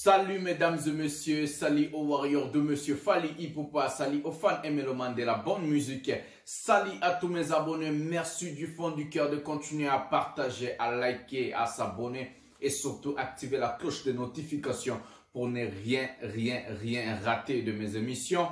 Salut mesdames et messieurs, salut aux warriors de monsieur Fally Ipupa, salut aux fans et mélomanes de la bonne musique, salut à tous mes abonnés, merci du fond du cœur de continuer à partager, à liker, à s'abonner et surtout activer la cloche de notification pour ne rien rater de mes émissions.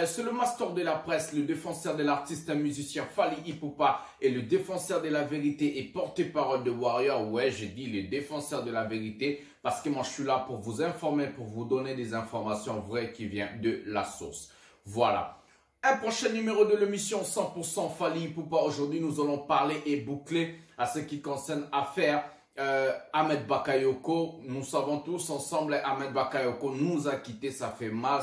C'est le master de la presse, le défenseur de l'artiste et musicien Fally Ipupa et le défenseur de la vérité et porte-parole de Warrior. Ouais, j'ai dit le défenseur de la vérité parce que moi je suis là pour vous informer, pour vous donner des informations vraies qui viennent de la source. Voilà. Un prochain numéro de l'émission 100% Fally Ipupa. Aujourd'hui, nous allons parler et boucler à ce qui concerne affaire Ahmed Bakayoko. Nous savons tous ensemble, Ahmed Bakayoko nous a quittés, ça fait mal.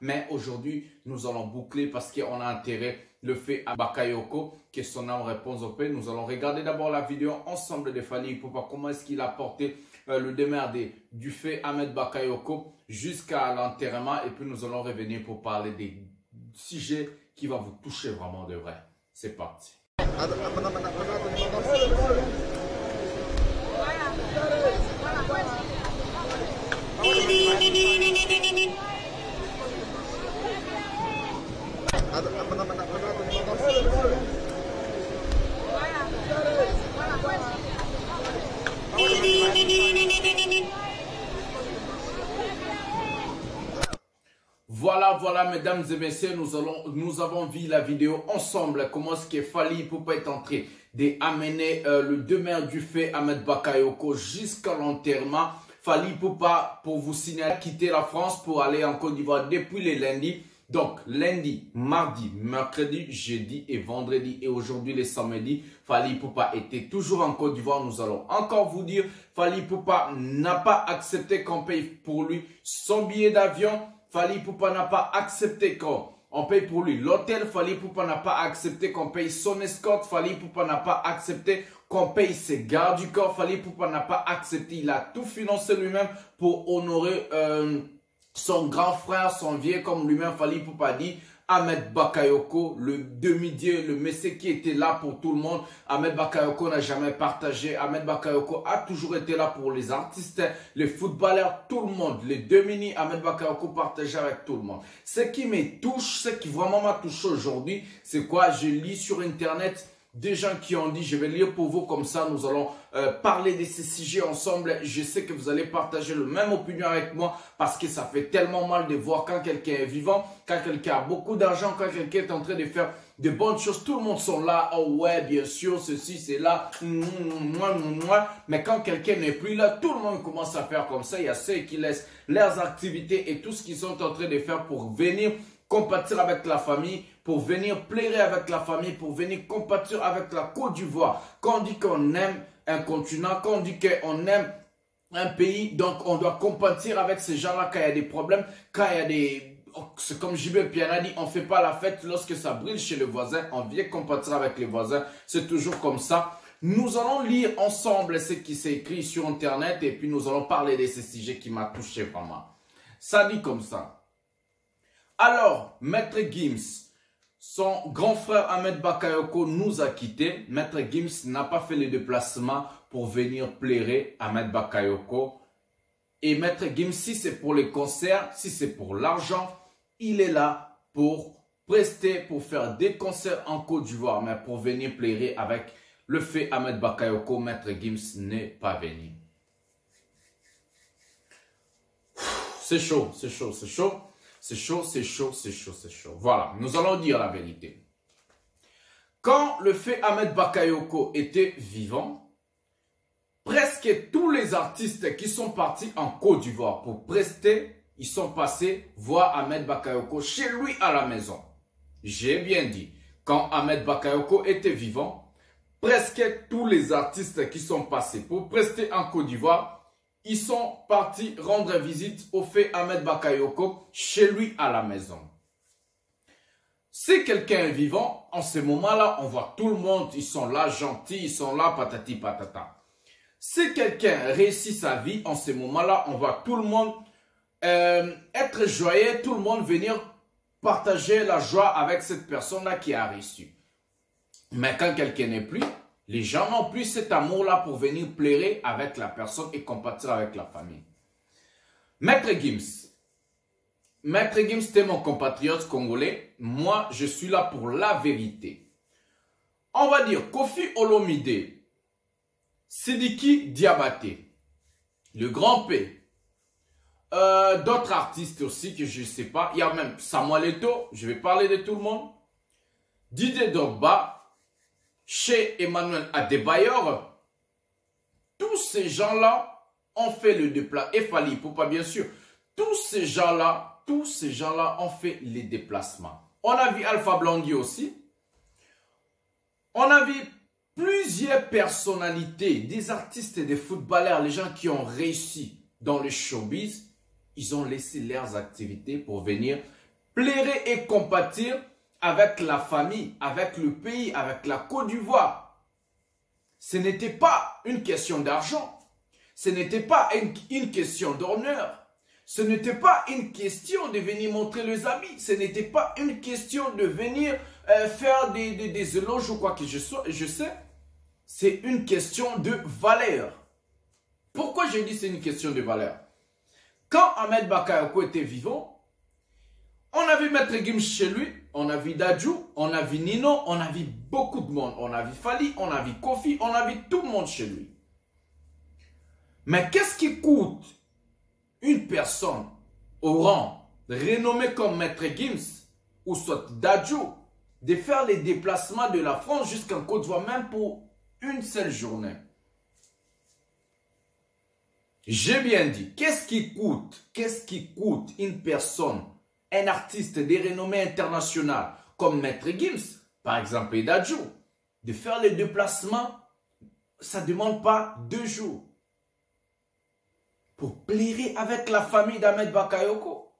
Mais aujourd'hui, nous allons boucler parce qu'on a intérêt le fait à Bakayoko, que son âme réponse au paix. Nous allons regarder d'abord la vidéo ensemble de Fally Ipupa. Comment est-ce qu'il a porté le démerdé du fait Ahmed Bakayoko jusqu'à l'enterrement. Et puis nous allons revenir pour parler des sujets qui vont vous toucher vraiment de vrai. C'est parti. Voilà, mesdames et messieurs, nous avons vu la vidéo ensemble. Comment est-ce que Fally Ipupa est en train d'amener le demeure du fait Ahmed Bakayoko jusqu'à l'enterrement. Fally Ipupa, pour vous signaler, a quitté la France pour aller en Côte d'Ivoire depuis le lundi. Donc, lundi, mardi, mercredi, jeudi et vendredi. Et aujourd'hui, le samedi, Fally Ipupa était toujours en Côte d'Ivoire. Nous allons encore vous dire, Fally Ipupa n'a pas accepté qu'on paye pour lui son billet d'avion. Fally Ipupa n'a pas accepté qu'on paye pour lui l'hôtel. Fally Ipupa n'a pas accepté qu'on paye son escorte. Fally Ipupa n'a pas accepté qu'on paye ses gardes du corps. Fally Ipupa n'a pas accepté. Il a tout financé lui-même pour honorer son grand frère, son vieux, comme lui-même Fally Ipupa dit, Ahmed Bakayoko, le demi-dieu, le messie qui était là pour tout le monde. Ahmed Bakayoko n'a jamais partagé. Ahmed Bakayoko a toujours été là pour les artistes, les footballeurs, tout le monde. Les demi-ni, Ahmed Bakayoko partageait avec tout le monde. Ce qui me touche, ce qui vraiment m'a touché aujourd'hui, c'est quoi? Je lis sur Internet des gens qui ont dit, je vais lire pour vous comme ça, nous allons parler de ces sujets ensemble. Je sais que vous allez partager la même opinion avec moi parce que ça fait tellement mal de voir quand quelqu'un est vivant, quand quelqu'un a beaucoup d'argent, quand quelqu'un est en train de faire de bonnes choses. Tout le monde sont là, oh ouais, bien sûr, ceci, c'est là, mais quand quelqu'un n'est plus là, tout le monde commence à faire comme ça. Il y a ceux qui laissent leurs activités et tout ce qu'ils sont en train de faire pour venir compatir avec la famille, pour venir plaire avec la famille, pour venir compatir avec la Côte d'Ivoire. Quand on dit qu'on aime un continent, quand on dit qu'on aime un pays, donc on doit compatir avec ces gens-là quand il y a des problèmes, quand il y a des... C'est comme JB Piana dit, on ne fait pas la fête lorsque ça brille chez le voisin, on vient compatir avec les voisins, c'est toujours comme ça. Nous allons lire ensemble ce qui s'est écrit sur Internet et puis nous allons parler de ces sujets qui m'ont touché vraiment. Ça dit comme ça. Alors, Maître Gims, son grand frère Ahmed Bakayoko nous a quittés. Maître Gims n'a pas fait le déplacement pour venir plairer Ahmed Bakayoko. Et Maître Gims, si c'est pour les concerts, si c'est pour l'argent, il est là pour prester, pour faire des concerts en Côte d'Ivoire. Mais pour venir plairer avec le fait Ahmed Bakayoko, Maître Gims n'est pas venu. C'est chaud, c'est chaud, c'est chaud. C'est chaud, c'est chaud, c'est chaud, c'est chaud. Voilà, nous allons dire la vérité. Quand le fait Ahmed Bakayoko était vivant, presque tous les artistes qui sont partis en Côte d'Ivoire pour prester, ils sont passés voir Ahmed Bakayoko chez lui à la maison. J'ai bien dit, quand Ahmed Bakayoko était vivant, presque tous les artistes qui sont passés pour prester en Côte d'Ivoire, ils sont partis rendre visite au fait Ahmed Bakayoko chez lui à la maison. Si quelqu'un est vivant, en ce moment-là, on voit tout le monde, ils sont là gentils, ils sont là patati patata. Si quelqu'un réussit sa vie, en ce moment-là, on voit tout le monde être joyeux, tout le monde venir partager la joie avec cette personne-là qui a réussi. Mais quand quelqu'un n'est plus, Les gens n'ont plus cet amour-là pour venir pleurer avec la personne et compatir avec la famille. Maître Gims. Maître Gims, t'es mon compatriote congolais. Moi, je suis là pour la vérité. On va dire Koffi Olomide, Sidiki Diabaté, le grand P. D'autres artistes aussi que je ne sais pas. Il y a même Samuel Eto'o, je vais parler de tout le monde. Didier Drogba, chez Emmanuel Adebayor. Tous ces gens-là ont fait le déplacement. Et Fally Ipupa, bien sûr. Tous ces gens-là ont fait les déplacements. On a vu Alpha Blondy aussi. On a vu plusieurs personnalités, des artistes et des footballeurs, les gens qui ont réussi dans le showbiz. Ils ont laissé leurs activités pour venir plairer et compatir avec la famille, avec le pays, avec la Côte d'Ivoire. Ce n'était pas une question d'argent. Ce n'était pas une question d'honneur. Ce n'était pas une question de venir montrer les habits. Ce n'était pas une question de venir faire des éloges ou quoi que je sais. C'est une question de valeur. Pourquoi je dis c'est une question de valeur? Quand Ahmed Bakayoko était vivant, on a vu Maître Gims chez lui, on a vu Dadju, on a vu Nino, on a vu beaucoup de monde. On a vu Fally, on a vu Koffi, on a vu tout le monde chez lui. Mais qu'est-ce qui coûte une personne au rang renommée comme Maître Gims ou soit Dadju de faire les déplacements de la France jusqu'en Côte d'Ivoire même pour une seule journée? J'ai bien dit, qu'est-ce qui coûte une personne, un artiste de renommée internationale comme Maître Gims, par exemple, et Dadju, de faire les déplacements? Ça ne demande pas 2 jours. Pour plaire avec la famille d'Ahmed Bakayoko.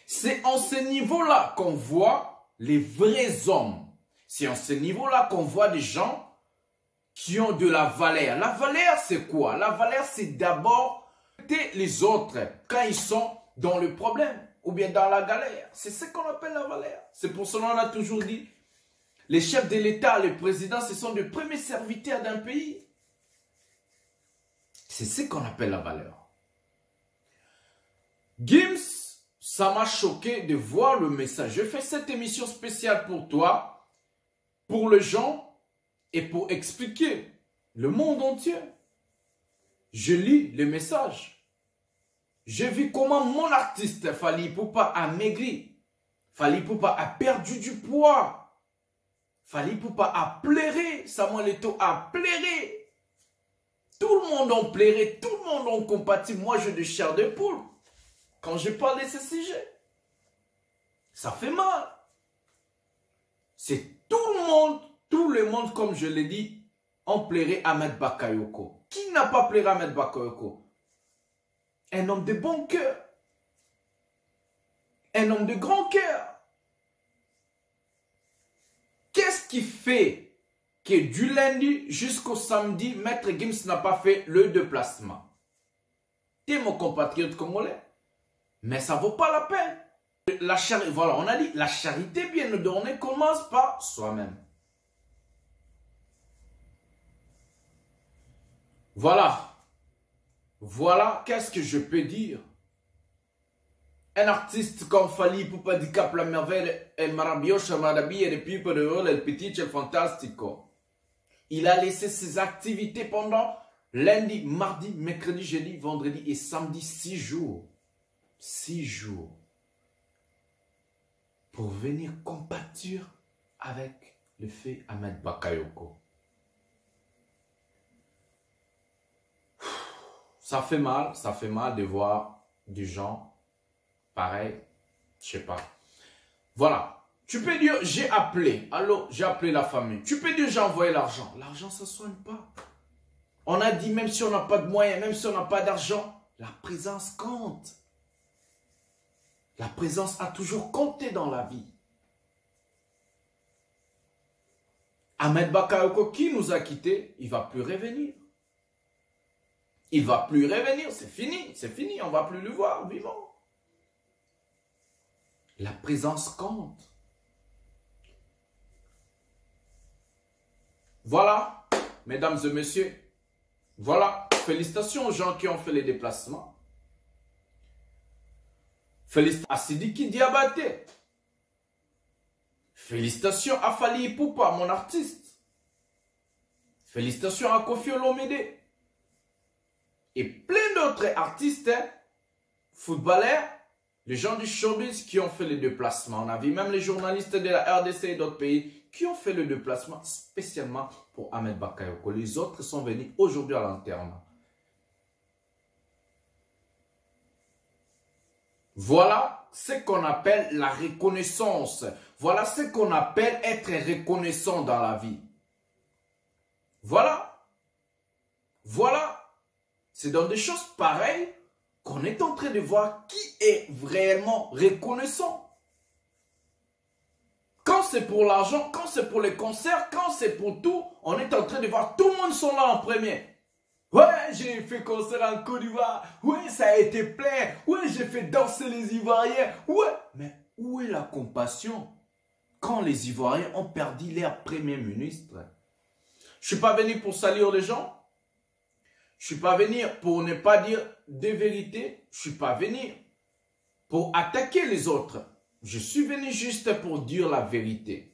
C'est en ce niveau-là qu'on voit les vrais hommes. C'est en ce niveau-là qu'on voit des gens qui ont de la valeur. La valeur, c'est quoi? La valeur, c'est d'abord les autres quand ils sont dans le problème ou bien dans la galère. C'est ce qu'on appelle la valeur. C'est pour cela qu'on a toujours dit, les chefs de l'État, les présidents, ce sont les premiers serviteurs d'un pays. C'est ce qu'on appelle la valeur. Gims, ça m'a choqué de voir le message. Je fais cette émission spéciale pour toi, pour les gens et pour expliquer le monde entier. Je lis le message. J'ai vu comment mon artiste Fally Ipupa a maigri. Fally Ipupa a perdu du poids. Fally Ipupa a pleuré. Samuel Eto'o a pleuré. Tout le monde en plairait, tout le monde en compatit. Moi, je de chair de poule. Quand je parle de ce sujet, ça fait mal. C'est tout le monde, comme je l'ai dit, en plairait Ahmed Bakayoko. Qui n'a pas plairé Ahmed Bakayoko? Un homme de bon cœur. Un homme de grand cœur. Qu'est-ce qui fait que du lundi jusqu'au samedi, Maître Gims n'a pas fait le déplacement? T'es mon compatriote congolais, mais ça ne vaut pas la peine. La charité, voilà, on a dit, la charité bien ordonnée commence par soi-même. Voilà, qu'est-ce que je peux dire? Un artiste comme Fally Ipupa di Cap la merveille, el maravilloso, maravilla, el pipo de rôle, el petit, el fantastico. Il a laissé ses activités pendant lundi, mardi, mercredi, jeudi, vendredi et samedi, 6 jours. 6 jours. Pour venir compatir avec le fait Ahmed Bakayoko. Ça fait mal de voir des gens pareils, je sais pas. Voilà. Tu peux dire, j'ai appelé. Allô, j'ai appelé la famille. Tu peux dire, j'ai envoyé l'argent. L'argent, ça ne soigne pas. On a dit, même si on n'a pas de moyens, même si on n'a pas d'argent, la présence compte. La présence a toujours compté dans la vie. Ahmed Bakayoko, qui nous a quittés, il ne va plus revenir. Il ne va plus revenir, c'est fini, on ne va plus le voir vivant. La présence compte. Voilà, mesdames et messieurs, voilà, félicitations aux gens qui ont fait les déplacements. Félicitations à Sidiki Diabaté. Félicitations à Fally Ipupa, mon artiste. Félicitations à Koffi Olomide. Et plein d'autres artistes, hein, footballeurs, les gens du showbiz qui ont fait les déplacements. On a vu même les journalistes de la RDC et d'autres pays qui ont fait le déplacement spécialement pour Ahmed Bakayoko. Les autres sont venus aujourd'hui à l'enterrement. Voilà ce qu'on appelle la reconnaissance. Voilà ce qu'on appelle être reconnaissant dans la vie. Voilà. Voilà. C'est dans des choses pareilles qu'on est en train de voir qui est réellement reconnaissant. Quand c'est pour l'argent, quand c'est pour les concerts, quand c'est pour tout, on est en train de voir tout le monde sont là en premier. Ouais, j'ai fait concert en Côte d'Ivoire. Ouais, ça a été plein. Ouais, j'ai fait danser les Ivoiriens. Ouais, mais où est la compassion quand les Ivoiriens ont perdu leur premier ministre? Je ne suis pas venu pour salir les gens. Je ne suis pas venu pour ne pas dire des vérités. Je ne suis pas venu pour attaquer les autres. Je suis venu juste pour dire la vérité.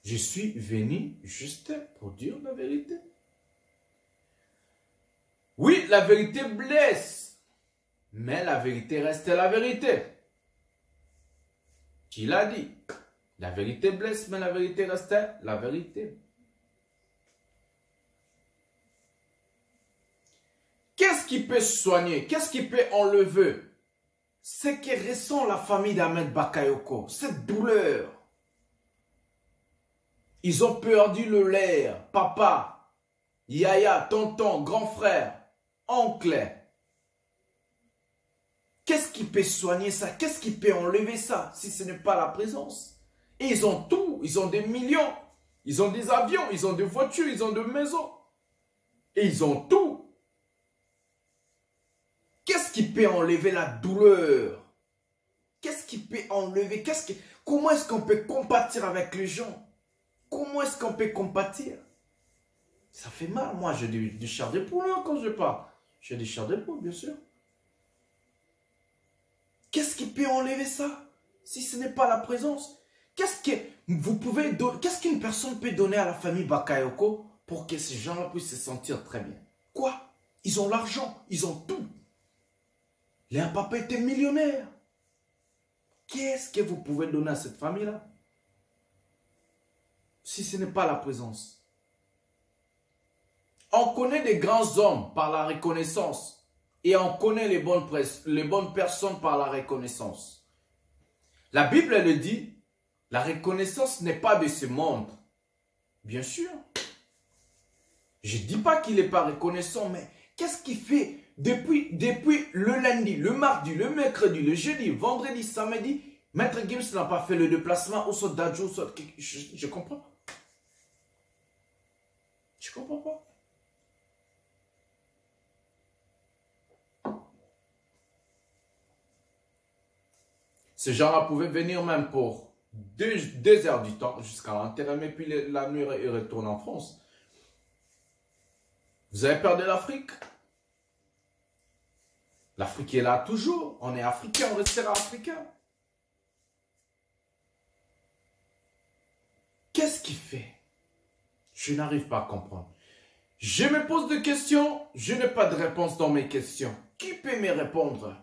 Je suis venu juste pour dire la vérité. Oui, la vérité blesse. Mais la vérité reste la vérité. Qui l'a dit? La vérité blesse, mais la vérité reste la vérité. Qu'est-ce qui peut soigner? Qu'est-ce qui peut enlever ce que ressent la famille d'Ahmed Bakayoko? Cette douleur. Ils ont perdu le leur. Papa, yaya, tonton, grand frère, oncle. Qu'est-ce qui peut soigner ça? Qu'est-ce qui peut enlever ça si ce n'est pas la présence? Et ils ont tout. Ils ont des millions. Ils ont des avions. Ils ont des voitures. Ils ont des maisons. Et ils ont tout. Qu'est-ce qui peut enlever la douleur? Qu'est-ce qui peut enlever? Comment est-ce qu'on peut compatir avec les gens? Comment est-ce qu'on peut compatir? Ça fait mal. Moi, j'ai du chair de poule quand je parle. J'ai du chair de poule, bien sûr. Qu'est-ce qui peut enlever ça? Si ce n'est pas la présence. Qu'est-ce qu'une personne peut donner à la famille Bakayoko pour que ces gens-là puissent se sentir très bien? Quoi? Ils ont l'argent. Ils ont tout. Leur papa était millionnaire. Qu'est-ce que vous pouvez donner à cette famille-là? Si ce n'est pas la présence. On connaît des grands hommes par la reconnaissance. Et on connaît les bonnes personnes par la reconnaissance. La Bible, elle dit, la reconnaissance n'est pas de ce monde. Bien sûr. Je ne dis pas qu'il n'est pas reconnaissant, mais qu'est-ce qu'il fait depuis le lundi, le mardi, le mercredi, le jeudi, vendredi, samedi, Maître Gims n'a pas fait le déplacement, ou soit Dadjo, soit... Je comprends pas. Je comprends pas. Ces gens-là pouvaient venir même pour 2 heures du temps jusqu'à l'enterrement, et puis la nuit, ils retournent en France. Vous avez peur de l'Afrique? L'Afrique est là toujours. On est africain, on restera africain. Qu'est-ce qui fait? Je n'arrive pas à comprendre. Je me pose des questions, je n'ai pas de réponse dans mes questions. Qui peut me répondre?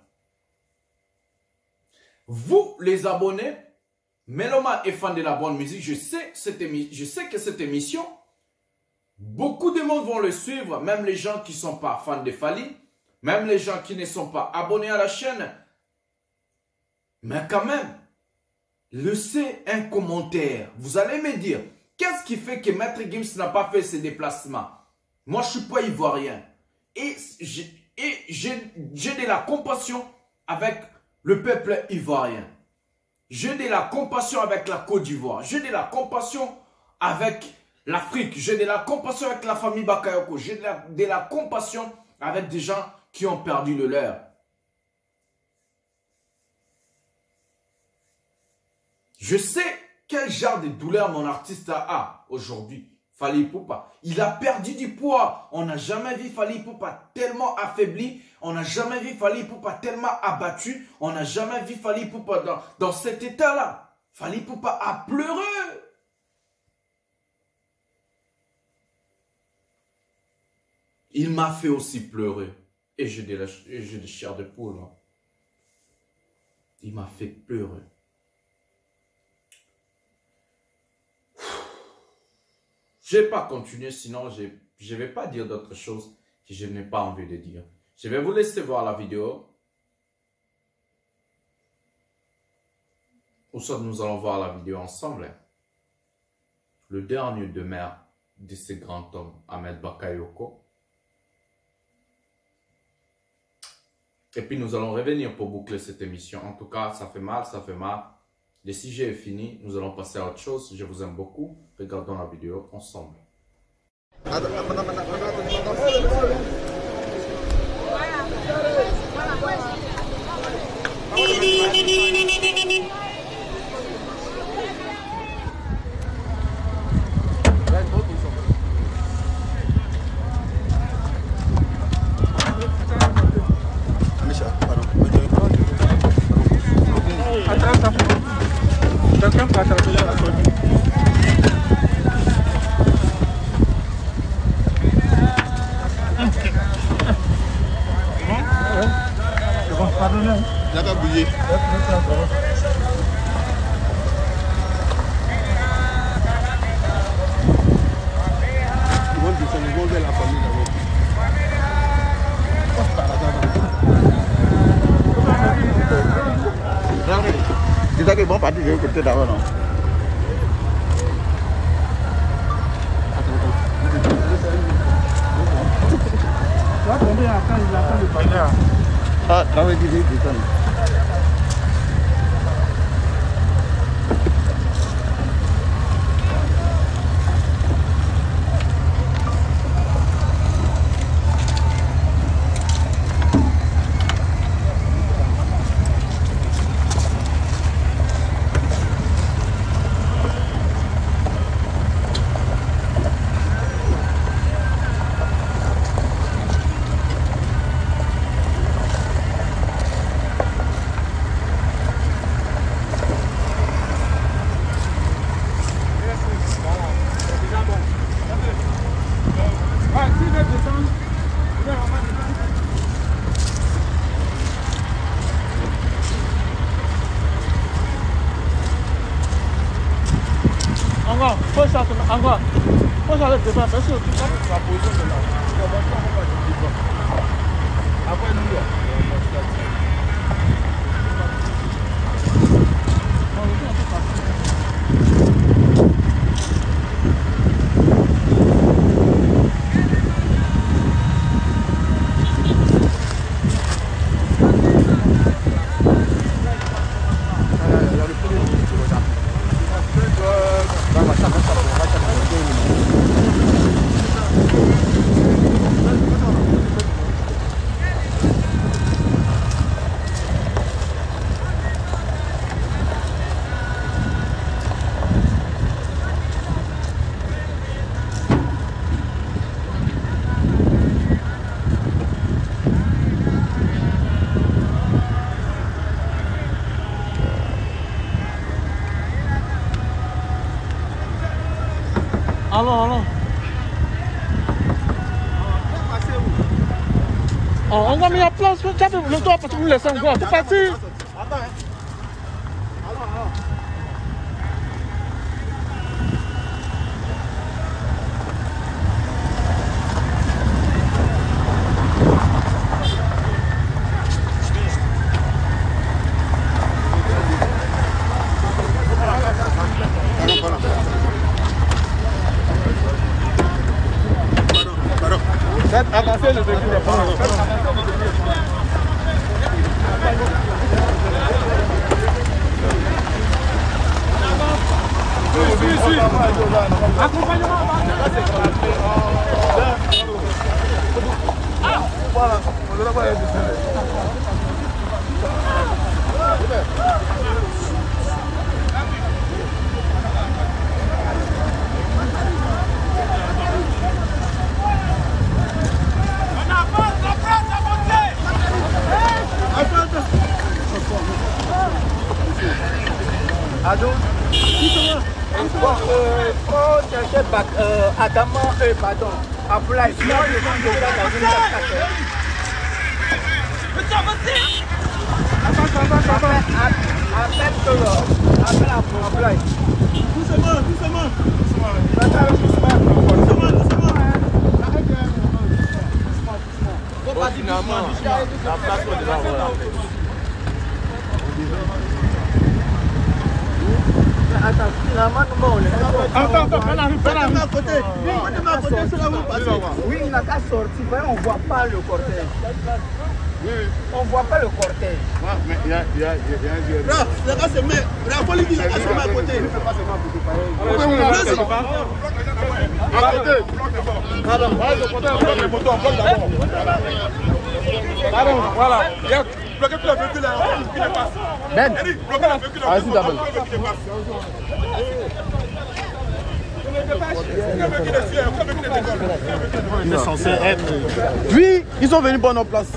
Vous, les abonnés, mélomanes et fans de la bonne musique, je sais que cette émission, beaucoup de monde vont le suivre, même les gens qui ne sont pas fans de Fally, même les gens qui ne sont pas abonnés à la chaîne. Mais quand même, laissez un commentaire. Vous allez me dire, qu'est-ce qui fait que Maître Gims n'a pas fait ses déplacements? Moi, je ne suis pas ivoirien. Et j'ai de la compassion avec le peuple ivoirien. J'ai de la compassion avec la Côte d'Ivoire. J'ai de la compassion avec l'Afrique. J'ai de la compassion avec la famille Bakayoko. J'ai de la compassion avec des gens qui ont perdu le leur. Je sais quel genre de douleur mon artiste a aujourd'hui. Fally Ipupa. Il a perdu du poids. On n'a jamais vu Fally Ipupa tellement affaibli. On n'a jamais vu Fally Ipupa tellement abattu. On n'a jamais vu Fally Ipupa dans cet état-là. Fally Ipupa a pleuré. Il m'a fait aussi pleurer. Et j'ai des chairs de poule. Hein. Il m'a fait pleurer. Je ne vais pas continuer, sinon je ne vais pas dire d'autres choses que je n'ai pas envie de dire. Je vais vous laisser voir la vidéo. Ou soit nous allons voir la vidéo ensemble. Le dernier demeure de ce grand homme, Ahmed Bakayoko. Et puis nous allons revenir pour boucler cette émission. En tout cas, ça fait mal, ça fait mal. Le sujet est fini, nous allons passer à autre chose. Je vous aime beaucoup. Regardons la vidéo ensemble. Kita ke bon parti de côté d'avant non. Ah, travail di sana. Allons. Oh, on va mettre la place, tu as le droit parce que vous laissez encore. C'est parti. Attends, allons. Faites avancer le véhicule. Accompagnement. Voilà, on va voir. Adama, pardon, Ablaï, moi je suis déjà dans une attaque. Appelle Ablaï. Doucement. Finalement, la place qu'on devait avoir la fête. Attends, finalement, on est. Attends, à côté. Oui, il n'a qu'à sortir. On ne voit pas le cortège. On ne voit pas le cortège. Mais il y a non, le gars se met. La police dit qu'il se met à côté. Voilà. Bloquez tout le véhicule là. Ben. Bloquez le véhicule là. Allez-y d'abord. Il est censé être. Oui, ils sont venus prendre nos places.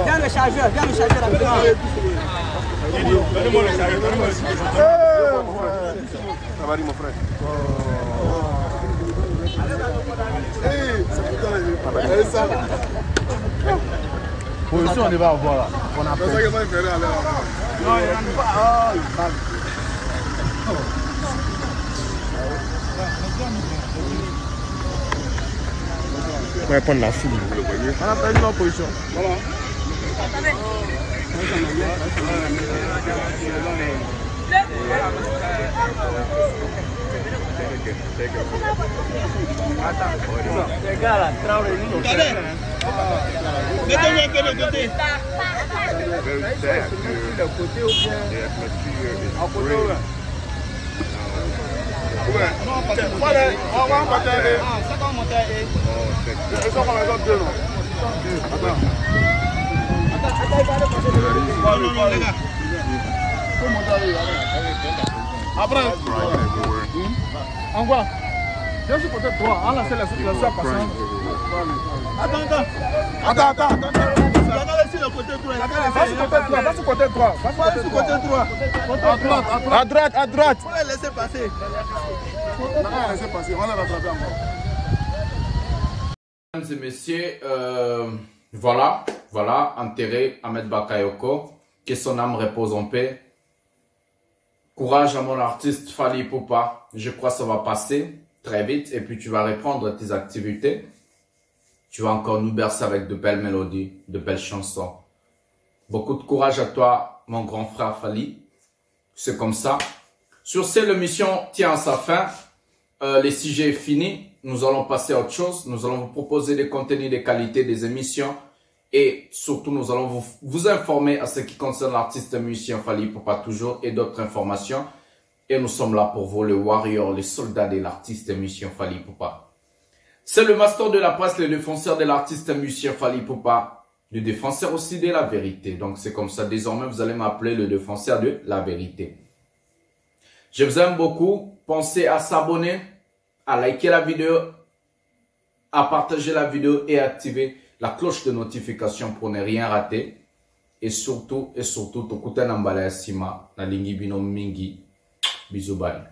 Viens le chargeur rapidement. Donnez-moi le chargeur, donnez-moi le chargeur. Ça va aller mon frère. Position, on va avoir là. On a fait. On va prendre la foule, vous le voyez. On a perdu notre position. Voilà. Les gars là, mettez-vous un peu de côté. Le côté ou bien à côté. Ouais. On va monter. Ça va monter. Ils sont comme les autres deux, non? Attends, les gars. Après. En quoi? Je suis peut-être droit. On a laissé la circulation passer. Attends. Regardez sur le côté droit. Va sur côté droit. À droite. Faut les laisser passer. On va laisser passer. On va rattraper encore. Mesdames et messieurs, voilà, enterré Ahmed Bakayoko, que son âme repose en paix. Courage à mon artiste Fally Ipupa, je crois que ça va passer très vite et puis tu vas reprendre tes activités. Tu vas encore nous bercer avec de belles mélodies, de belles chansons. Beaucoup de courage à toi, mon grand frère Fally. C'est comme ça. Sur ce, l'émission tient à sa fin. Les sujets est fini. Nous allons passer à autre chose. Nous allons vous proposer des contenus de qualité, des émissions. Et surtout, nous allons vous informer à ce qui concerne l'artiste musicien Fally Ipupa toujours et d'autres informations. Et nous sommes là pour vous, les warriors, les soldats de l'artiste musicien Fally Ipupa. C'est le master de la presse, le défenseur de l'artiste musicien Fally Ipupa, le défenseur aussi de la vérité. Donc c'est comme ça, désormais vous allez m'appeler le défenseur de la vérité. Je vous aime beaucoup. Pensez à s'abonner, à liker la vidéo, à partager la vidéo et à activer la cloche de notification pour ne rien rater. Et surtout, tokuta nambala ya sima na lingi bino mingi. Bisous, bye.